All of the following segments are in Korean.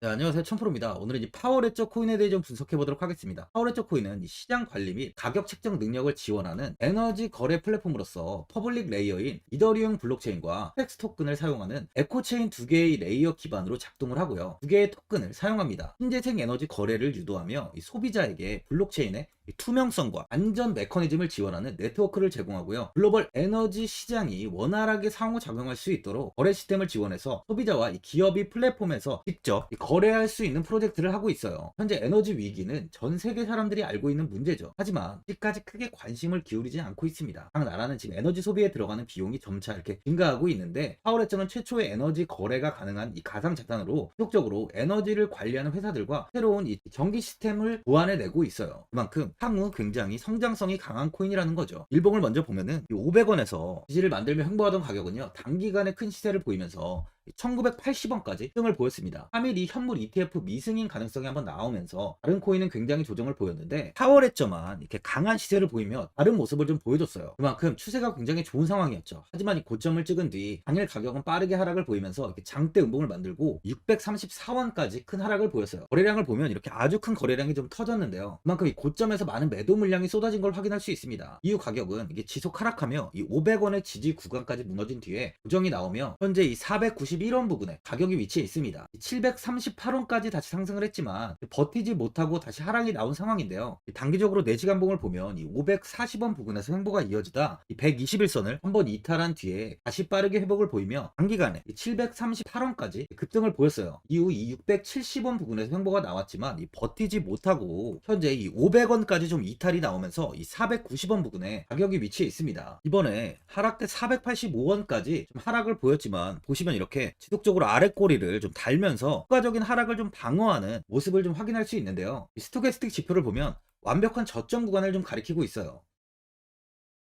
네, 안녕하세요. 천프로입니다. 오늘은 이 파워레저 코인에 대해 좀 분석해 보도록 하겠습니다. 파워레저 코인은 이 시장 관리 및 가격 책정 능력을 지원하는 에너지 거래 플랫폼으로서 퍼블릭 레이어인 이더리움 블록체인과 팩스 토큰을 사용하는 에코체인 두 개의 레이어 기반으로 작동을 하고요. 두 개의 토큰을 사용합니다. 신재생 에너지 거래를 유도하며 이 소비자에게 블록체인의 이 투명성과 안전 메커니즘을 지원하는 네트워크를 제공하고요. 글로벌 에너지 시장이 원활하게 상호작용할 수 있도록 거래 시스템을 지원해서 소비자와 이 기업이 플랫폼에서 직접 이 거래할 수 있는 프로젝트를 하고 있어요. 현재 에너지 위기는 전 세계 사람들이 알고 있는 문제죠. 하지만 아직까지 크게 관심을 기울이지 않고 있습니다. 각 나라는 지금 에너지 소비에 들어가는 비용이 점차 이렇게 증가하고 있는데, 파워레저는 최초의 에너지 거래가 가능한 이 가상 자산으로 지속적으로 에너지를 관리하는 회사들과 새로운 이 전기 시스템을 보완해내고 있어요. 그만큼 향후 굉장히 성장성이 강한 코인이라는 거죠. 일봉을 먼저 보면은 500원에서 지지를 만들며 횡보하던 가격은요, 단기간에 큰 시세를 보이면서 1980원까지 등을 보였습니다. 3일 이 현물 ETF 미승인 가능성이 한번 나오면서 다른 코인은 굉장히 조정을 보였는데, 파월했죠만 이렇게 강한 시세를 보이며 다른 모습을 좀 보여줬어요. 그만큼 추세가 굉장히 좋은 상황이었죠. 하지만 이 고점을 찍은 뒤 당일 가격은 빠르게 하락을 보이면서 이렇게 장대 음봉을 만들고 634원까지 큰 하락을 보였어요. 거래량을 보면 이렇게 아주 큰 거래량이 좀 터졌는데요. 그만큼 이 고점에서 많은 매도 물량이 쏟아진 걸 확인할 수 있습니다. 이후 가격은 이게 지속 하락하며 이 500원의 지지 구간까지 무너진 뒤에 고정이 나오며 현재 이 491원 부근에 가격이 위치해 있습니다. 738원까지 다시 상승을 했지만 버티지 못하고 다시 하락이 나온 상황인데요. 단기적으로 4시간 봉을 보면 이 540원 부근에서 횡보가 이어지다 이 121선을 한번 이탈한 뒤에 다시 빠르게 회복을 보이며 단기간에 738원까지 급등을 보였어요. 이후 이 670원 부근에서 횡보가 나왔지만 이 버티지 못하고 현재 이 500원까지 좀 이탈이 나오면서 이 490원 부근에 가격이 위치해 있습니다. 이번에 하락 때 485원까지 좀 하락을 보였지만 보시면 이렇게 지속적으로 아랫꼬리를 좀 달면서 추가적인 하락을 좀 방어하는 모습을 좀 확인할 수 있는데요. 이 스토캐스틱 지표를 보면 완벽한 저점 구간을 좀 가리키고 있어요.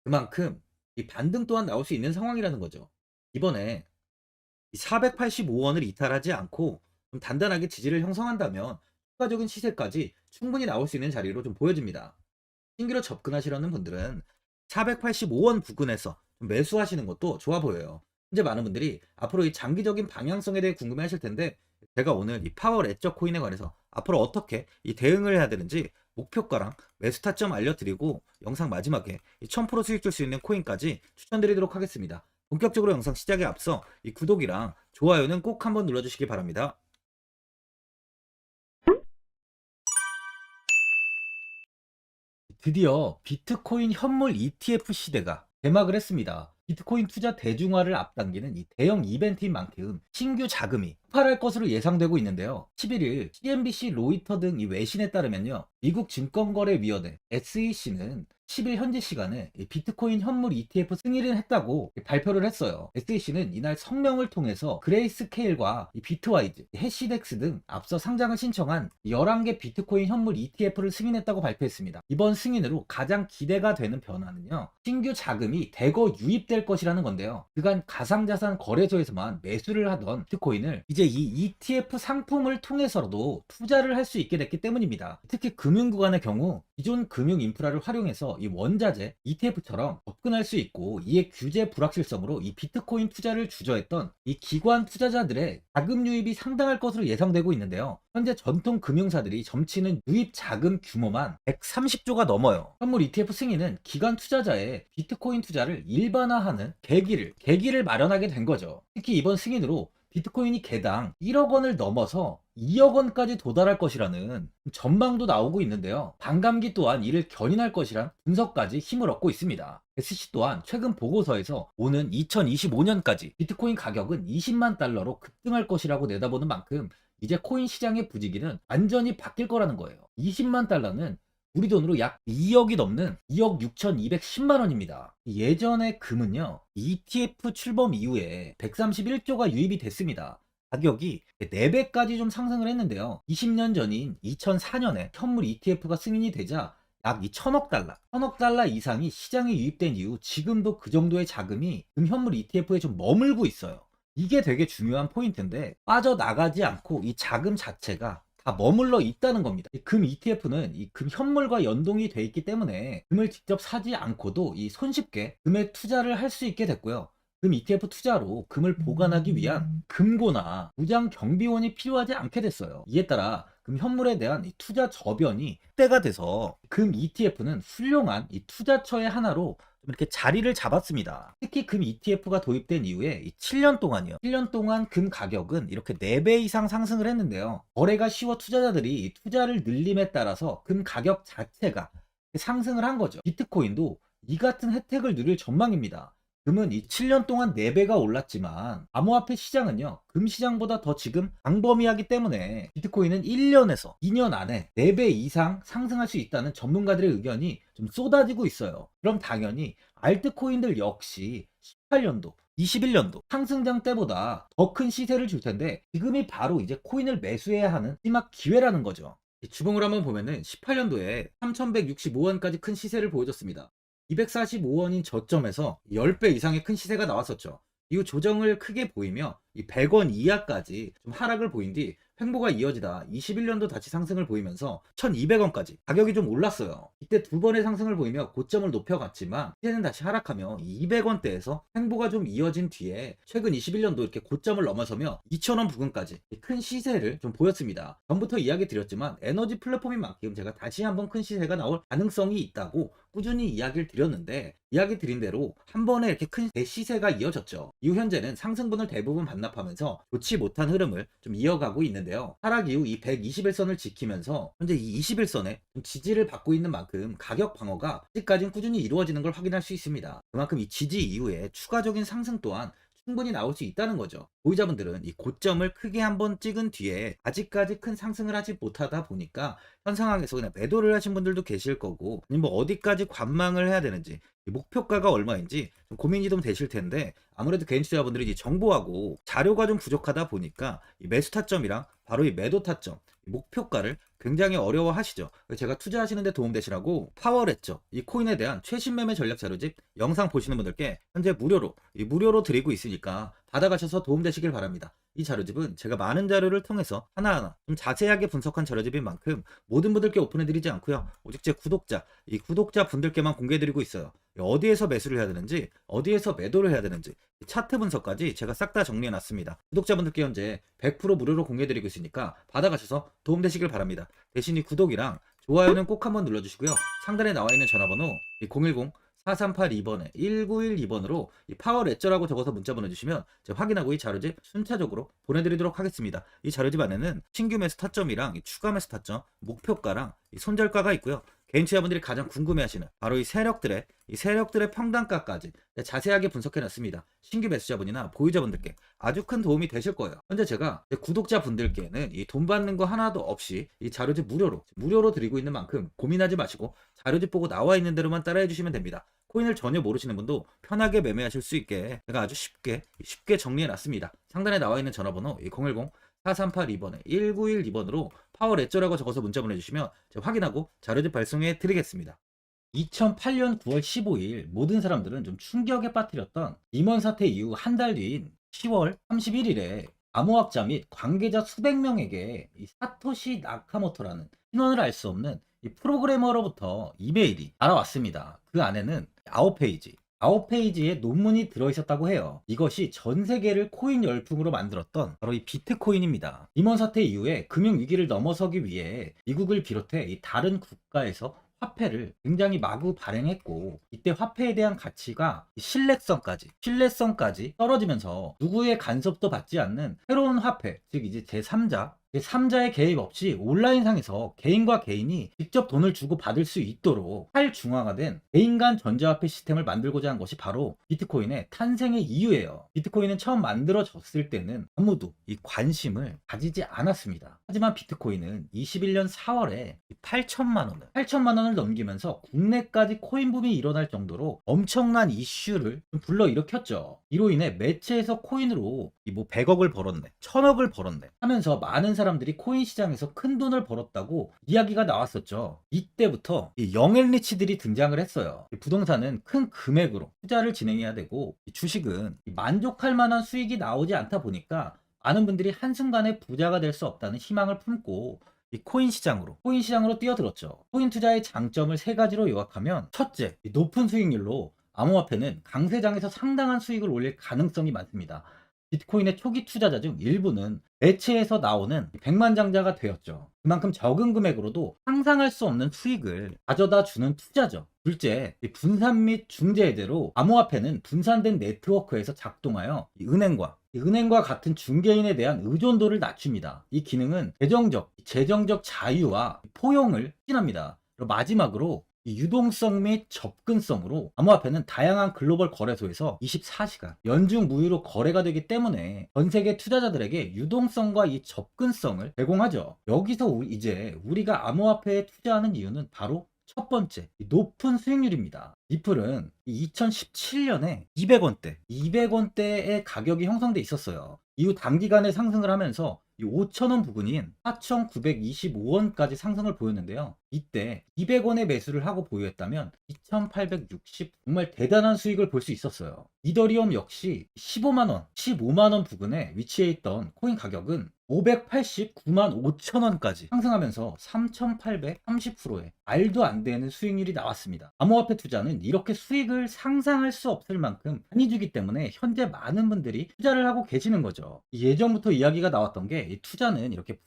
그만큼 이 반등 또한 나올 수 있는 상황이라는 거죠. 이번에 이 485원을 이탈하지 않고 좀 단단하게 지지를 형성한다면 추가적인 시세까지 충분히 나올 수 있는 자리로 좀 보여집니다. 신규로 접근하시려는 분들은 485원 부근에서 좀 매수하시는 것도 좋아 보여요. 현재 많은 분들이 앞으로 이 장기적인 방향성에 대해 궁금해 하실 텐데, 제가 오늘 이 파워 레저 코인에 관해서 앞으로 어떻게 이 대응을 해야 되는지 목표가랑 매수 타점 알려드리고, 영상 마지막에 이 1000% 수익 줄 수 있는 코인까지 추천드리도록 하겠습니다. 본격적으로 영상 시작에 앞서 이 구독이랑 좋아요는 꼭 한번 눌러주시기 바랍니다. 드디어 비트코인 현물 ETF 시대가 개막을 했습니다. 비트코인 투자 대중화를 앞당기는 이 대형 이벤트인 만큼 신규 자금이 폭발할 것으로 예상되고 있는데요. 11일 CNBC, 로이터 등 이 외신에 따르면요, 미국 증권거래위원회 SEC는 10일 현지 시간에 이 비트코인 현물 ETF 승인을 했다고 발표를 했어요. SEC는 이날 성명을 통해서 그레이스케일과 이 비트와이즈, 해시덱스 등 앞서 상장을 신청한 11개 비트코인 현물 ETF를 승인했다고 발표했습니다. 이번 승인으로 가장 기대가 되는 변화는요, 신규 자금이 대거 유입될 것이라는 건데요. 그간 가상자산 거래소에서만 매수를 하던 비트코인을 이제 이 ETF 상품을 통해서도 투자를 할 수 있게 됐기 때문입니다. 특히 금융구간의 경우 기존 금융 인프라를 활용해서 이 원자재 ETF처럼 접근할 수 있고, 이에 규제 불확실성으로 이 비트코인 투자를 주저했던 이 기관 투자자들의 자금 유입이 상당할 것으로 예상되고 있는데요. 현재 전통 금융사들이 점치는 유입 자금 규모만 130조가 넘어요. 현물 ETF 승인은 기관 투자자의 비트코인 투자를 일반화하는 계기를 마련하게 된 거죠. 특히 이번 승인으로 비트코인이 개당 1억 원을 넘어서 2억 원까지 도달할 것이라는 전망도 나오고 있는데요. 반감기 또한 이를 견인할 것이란 분석까지 힘을 얻고 있습니다. SC 또한 최근 보고서에서 오는 2025년까지 비트코인 가격은 20만 달러로 급등할 것이라고 내다보는 만큼 이제 코인 시장의 부지기는 완전히 바뀔 거라는 거예요. 20만 달러는 우리 돈으로 약 2억이 넘는 2억 6,210만 원입니다. 예전에 금은요, ETF 출범 이후에 131조가 유입이 됐습니다. 가격이 4배까지 좀 상승을 했는데요. 20년 전인 2004년에 현물 ETF가 승인이 되자 약 2천억 달러, 1천억 달러 이상이 시장에 유입된 이후 지금도 그 정도의 자금이 금현물 ETF에 좀 머물고 있어요. 이게 되게 중요한 포인트인데, 빠져나가지 않고 이 자금 자체가 다 머물러 있다는 겁니다. 금 ETF는 이 금 현물과 연동이 돼 있기 때문에 금을 직접 사지 않고도 이 손쉽게 금에 투자를 할 수 있게 됐고요. 금 ETF 투자로 금을 보관하기 위한 금고나 무장 경비원이 필요하지 않게 됐어요. 이에 따라 금 현물에 대한 이 투자 저변이 확대가 돼서 금 ETF는 훌륭한 이 투자처의 하나로 좀 이렇게 자리를 잡았습니다. 특히 금 ETF가 도입된 이후에 이 7년 동안이요. 7년 동안 금 가격은 이렇게 4배 이상 상승을 했는데요. 거래가 쉬워 투자자들이 이 투자를 늘림에 따라서 금 가격 자체가 상승을 한 거죠. 비트코인도 이 같은 혜택을 누릴 전망입니다. 금은 이 7년 동안 4배가 올랐지만 암호화폐 시장은요, 금 시장보다 더 지금 광범위하기 때문에 비트코인은 1년에서 2년 안에 4배 이상 상승할 수 있다는 전문가들의 의견이 좀 쏟아지고 있어요. 그럼 당연히 알트코인들 역시 18년도 21년도 상승장 때보다 더 큰 시세를 줄 텐데, 지금이 바로 이제 코인을 매수해야 하는 마지막 기회라는 거죠. 주봉을 한번 보면은 18년도에 3,165원까지 큰 시세를 보여줬습니다. 245원인 저점에서 10배 이상의 큰 시세가 나왔었죠. 이후 조정을 크게 보이며 이 100원 이하까지 좀 하락을 보인 뒤 횡보가 이어지다 21년도 다시 상승을 보이면서 1200원까지 가격이 좀 올랐어요. 이때 두 번의 상승을 보이며 고점을 높여갔지만 이제는 다시 하락하며 200원대에서 횡보가 좀 이어진 뒤에 최근 21년도 이렇게 고점을 넘어서며 2000원 부근까지 큰 시세를 좀 보였습니다. 전부터 이야기 드렸지만 에너지 플랫폼인 만큼 제가 다시 한번 큰 시세가 나올 가능성이 있다고 꾸준히 이야기를 드렸는데, 이야기 드린 대로 한 번에 이렇게 큰 대시세가 이어졌죠. 이후 현재는 상승분을 대부분 반납하면서 좋지 못한 흐름을 좀 이어가고 있는데요. 하락 이후 이 121선을 지키면서 현재 이 21선에 지지를 받고 있는 만큼 가격 방어가 아직까지는 꾸준히 이루어지는 걸 확인할 수 있습니다. 그만큼 이 지지 이후에 추가적인 상승 또한 충분히 나올 수 있다는 거죠. 보유자분들은 이 고점을 크게 한번 찍은 뒤에 아직까지 큰 상승을 하지 못하다 보니까 현 상황에서 그냥 매도를 하신 분들도 계실 거고, 뭐 어디까지 관망을 해야 되는지, 목표가가 얼마인지 좀 고민이 좀 되실 텐데, 아무래도 개인 투자자분들이 이 정보하고 자료가 좀 부족하다 보니까 이 매수 타점이랑 바로 이 매도 타점, 목표가를 굉장히 어려워하시죠. 제가 투자하시는데 도움되시라고 파워렛죠, 이 코인에 대한 최신 매매 전략 자료집 영상 보시는 분들께 현재 무료로 드리고 있으니까 받아가셔서 도움되시길 바랍니다. 이 자료집은 제가 많은 자료를 통해서 하나하나 좀 자세하게 분석한 자료집인 만큼 모든 분들께 오픈해드리지 않고요, 오직 제 이 구독자 분들께만 공개해드리고 있어요. 어디에서 매수를 해야 되는지, 어디에서 매도를 해야 되는지, 차트 분석까지 제가 싹 다 정리해놨습니다. 구독자분들께 현재 100% 무료로 공개해드리고 있으니까 받아가셔서 도움되시길 바랍니다. 대신 이 구독이랑 좋아요는 꼭 한번 눌러주시고요. 상단에 나와 있는 전화번호 010-4382번에 1912번으로 이 파워레저라고 적어서 문자 보내주시면 제가 확인하고 이 자료집 순차적으로 보내드리도록 하겠습니다. 이 자료집 안에는 신규 매수 타점이랑 이 추가 매수 타점, 목표가랑 이 손절가가 있고요. 개인 투자분들이 가장 궁금해하시는 바로 이 세력들의 평단가까지 자세하게 분석해놨습니다. 신규 매수자분이나 보유자분들께 아주 큰 도움이 되실 거예요. 현재 제가 구독자분들께는 이 돈 받는 거 하나도 없이 이 자료집 무료로 드리고 있는 만큼 고민하지 마시고 자료집 보고 나와 있는 대로만 따라해 주시면 됩니다. 코인을 전혀 모르시는 분도 편하게 매매하실 수 있게 제가 아주 쉽게 정리해놨습니다. 상단에 나와 있는 전화번호 010-4382번에 1912번으로 파워레저라고 적어서 문자 보내주시면 제가 확인하고 자료집 발송해 드리겠습니다. 2008년 9월 15일 모든 사람들은 좀 충격에 빠뜨렸던 리먼 사태 이후 한 달 뒤인 10월 31일에 암호학자 및 관계자 수백 명에게 이 사토시 나카모토라는 신원을 알 수 없는 이 프로그래머로부터 이메일이 날아왔습니다. 그 안에는 9페이지의 논문이 들어있었다고 해요. 이것이 전 세계를 코인 열풍으로 만들었던 바로 이 비트코인입니다. 리먼 사태 이후에 금융위기를 넘어서기 위해 미국을 비롯해 이 다른 국가에서 화폐를 굉장히 마구 발행했고, 이때 화폐에 대한 가치가 신뢰성까지 떨어지면서 누구의 간섭도 받지 않는 새로운 화폐, 즉 이제 제3자의 개입 없이 온라인상에서 개인과 개인이 직접 돈을 주고 받을 수 있도록 탈중앙화된 개인 간 전자화폐 시스템을 만들고자 한 것이 바로 비트코인의 탄생의 이유예요. 비트코인은 처음 만들어졌을 때는 아무도 이 관심을 가지지 않았습니다. 하지만 비트코인은 21년 4월에 8천만 원을 넘기면서 국내까지 코인 붐이 일어날 정도로 엄청난 이슈를 불러일으켰죠. 이로 인해 매체에서 코인으로 100억을 벌었네, 1000억을 벌었네 하면서 많은 사람들이 코인 시장에서 큰 돈을 벌었다고 이야기가 나왔었죠. 이때부터 이 영앤리치들이 등장을 했어요. 부동산은 큰 금액으로 투자를 진행해야 되고, 주식은 만족할 만한 수익이 나오지 않다 보니까 많은 분들이 한순간에 부자가 될 수 없다는 희망을 품고 이 코인 시장으로 뛰어들었죠. 코인 투자의 장점을 세 가지로 요약하면, 첫째, 높은 수익률로 암호화폐는 강세장에서 상당한 수익을 올릴 가능성이 많습니다. 비트코인의 초기 투자자 중 일부는 매체에서 나오는 백만장자가 되었죠. 그만큼 적은 금액으로도 상상할 수 없는 수익을 가져다 주는 투자죠. 둘째, 분산 및 중재제로 암호화폐는 분산된 네트워크에서 작동하여 은행과 같은 중개인에 대한 의존도를 낮춥니다. 이 기능은 재정적 자유와 포용을 추진합니다. 그리고 마지막으로 이 유동성 및 접근성으로 암호화폐는 다양한 글로벌 거래소에서 24시간 연중 무휴로 거래가 되기 때문에 전 세계 투자자들에게 유동성과 이 접근성을 제공하죠. 여기서 이제 우리가 암호화폐에 투자하는 이유는 바로 첫 번째, 높은 수익률입니다. 리플은 2017년에 200원대의 가격이 형성돼 있었어요. 이후 단기간에 상승을 하면서 5,000원 부근인 4,925원까지 상승을 보였는데요. 이때 200원의 매수를 하고 보유했다면 2,860 정말 대단한 수익을 볼 수 있었어요. 이더리움 역시 15만원 부근에 위치해 있던 코인 가격은 589만 5천원까지 상승하면서 3,830%의 말도 안 되는 수익률이 나왔습니다. 암호화폐 투자는 이렇게 수익을 상상할 수 없을 만큼 많이 주기 때문에 현재 많은 분들이 투자를 하고 계시는 거죠. 예전부터 이야기가 나왔던 게 이 투자는 이렇게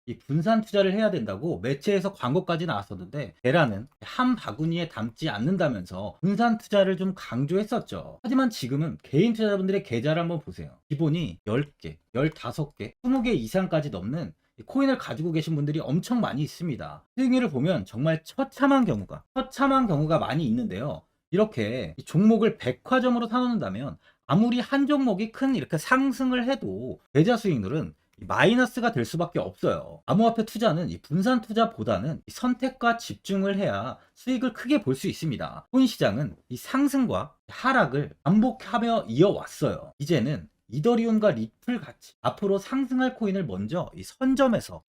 이 분산 투자를 해야 된다고 매체에서 광고까지 나왔었는데 테라는 한 바구니에 담지 않는다면서 분산 투자를 좀 강조했었죠. 하지만 지금은 개인 투자자분들의 계좌를 한번 보세요. 기본이 10개, 15개, 20개 이상까지 넘는 코인을 가지고 계신 분들이 엄청 많이 있습니다. 수익률을 보면 정말 처참한 경우가 많이 있는데요. 이렇게 종목을 백화점으로 사놓는다면 아무리 한 종목이 큰 이렇게 상승을 해도 계좌 수익률은 마이너스가 될 수밖에 없어요. 암호화폐 투자는 이 분산 투자보다는 이 선택과 집중을 해야 수익을 크게 볼 수 있습니다. 코인 시장은 이 상승과 하락을 반복하며 이어왔어요. 이제는 이더리움과 리플 같이 앞으로 상승할 코인을 먼저 이 선점에서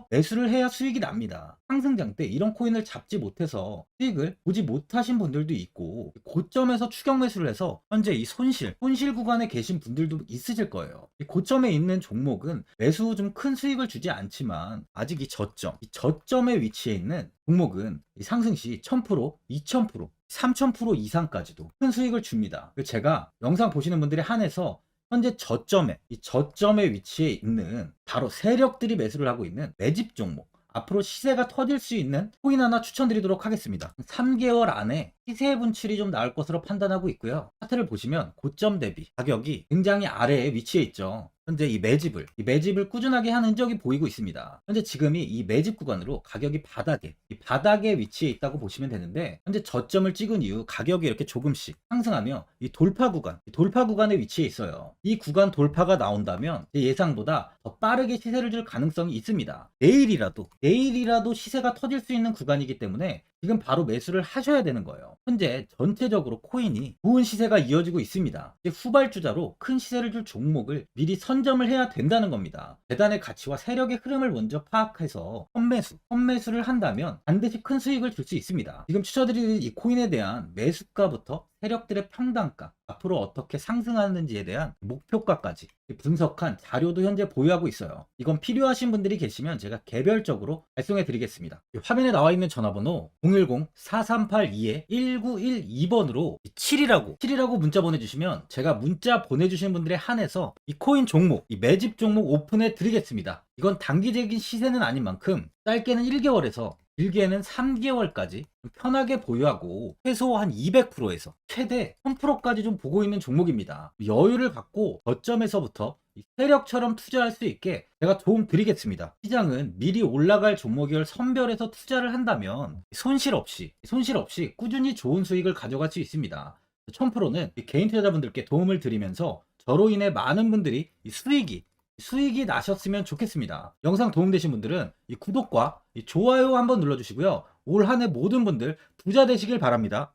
매수를 해야 수익이 납니다. 상승장 때 이런 코인을 잡지 못해서 수익을 보지 못하신 분들도 있고, 고점에서 추격 매수를 해서 현재 이 손실 구간에 계신 분들도 있으실 거예요. 이 고점에 있는 종목은 매수 후 좀 큰 수익을 주지 않지만 아직 이 저점에 위치해 있는 종목은 이 상승 시 1000%, 2000%, 3000% 이상까지도 큰 수익을 줍니다. 제가 영상 보시는 분들에 한해서 현재 저점에 위치해 있는 바로 세력들이 매수를 하고 있는 매집 종목, 앞으로 시세가 터질 수 있는 코인 하나 추천드리도록 하겠습니다. 3개월 안에 시세 분출이 좀 나올 것으로 판단하고 있고요. 차트를 보시면 고점 대비 가격이 굉장히 아래에 위치해 있죠. 현재 이 매집을 꾸준하게 한 흔적이 보이고 있습니다. 현재 지금이 이 매집 구간으로 가격이 바닥에 위치해 있다고 보시면 되는데, 현재 저점을 찍은 이후 가격이 이렇게 조금씩 상승하며 이 돌파 구간에 위치해 있어요. 이 구간 돌파가 나온다면 제 예상보다 더 빠르게 시세를 줄 가능성이 있습니다. 내일이라도 시세가 터질 수 있는 구간이기 때문에 지금 바로 매수를 하셔야 되는 거예요. 현재 전체적으로 코인이 좋은 시세가 이어지고 있습니다. 이제 후발주자로 큰 시세를 줄 종목을 미리 선점을 해야 된다는 겁니다. 재단의 가치와 세력의 흐름을 먼저 파악해서 선매수를 한다면 반드시 큰 수익을 줄 수 있습니다. 지금 추천드리는 이 코인에 대한 매수가부터 세력들의 평단가, 앞으로 어떻게 상승하는지에 대한 목표가까지 분석한 자료도 현재 보유하고 있어요. 이건 필요하신 분들이 계시면 제가 개별적으로 발송해 드리겠습니다. 화면에 나와 있는 전화번호 010-4382-1912번으로 7이라고 문자 보내주시면 제가 문자 보내주신 분들에 한해서 이 코인 종목, 이 매집 종목 오픈해 드리겠습니다. 이건 단기적인 시세는 아닌 만큼 짧게는 1개월에서 길게는 3개월까지 편하게 보유하고 최소 한 200%에서 최대 1000%까지 좀 보고 있는 종목입니다. 여유를 갖고 저점에서부터 세력처럼 투자할 수 있게 제가 도움 드리겠습니다. 시장은 미리 올라갈 종목을 선별해서 투자를 한다면 손실 없이 꾸준히 좋은 수익을 가져갈 수 있습니다. 1000%는 개인 투자자분들께 도움을 드리면서 저로 인해 많은 분들이 수익이 나셨으면 좋겠습니다. 영상 도움되신 분들은 이 구독과 이 좋아요 한번 눌러주시고요. 올 한 해 모든 분들 부자 되시길 바랍니다.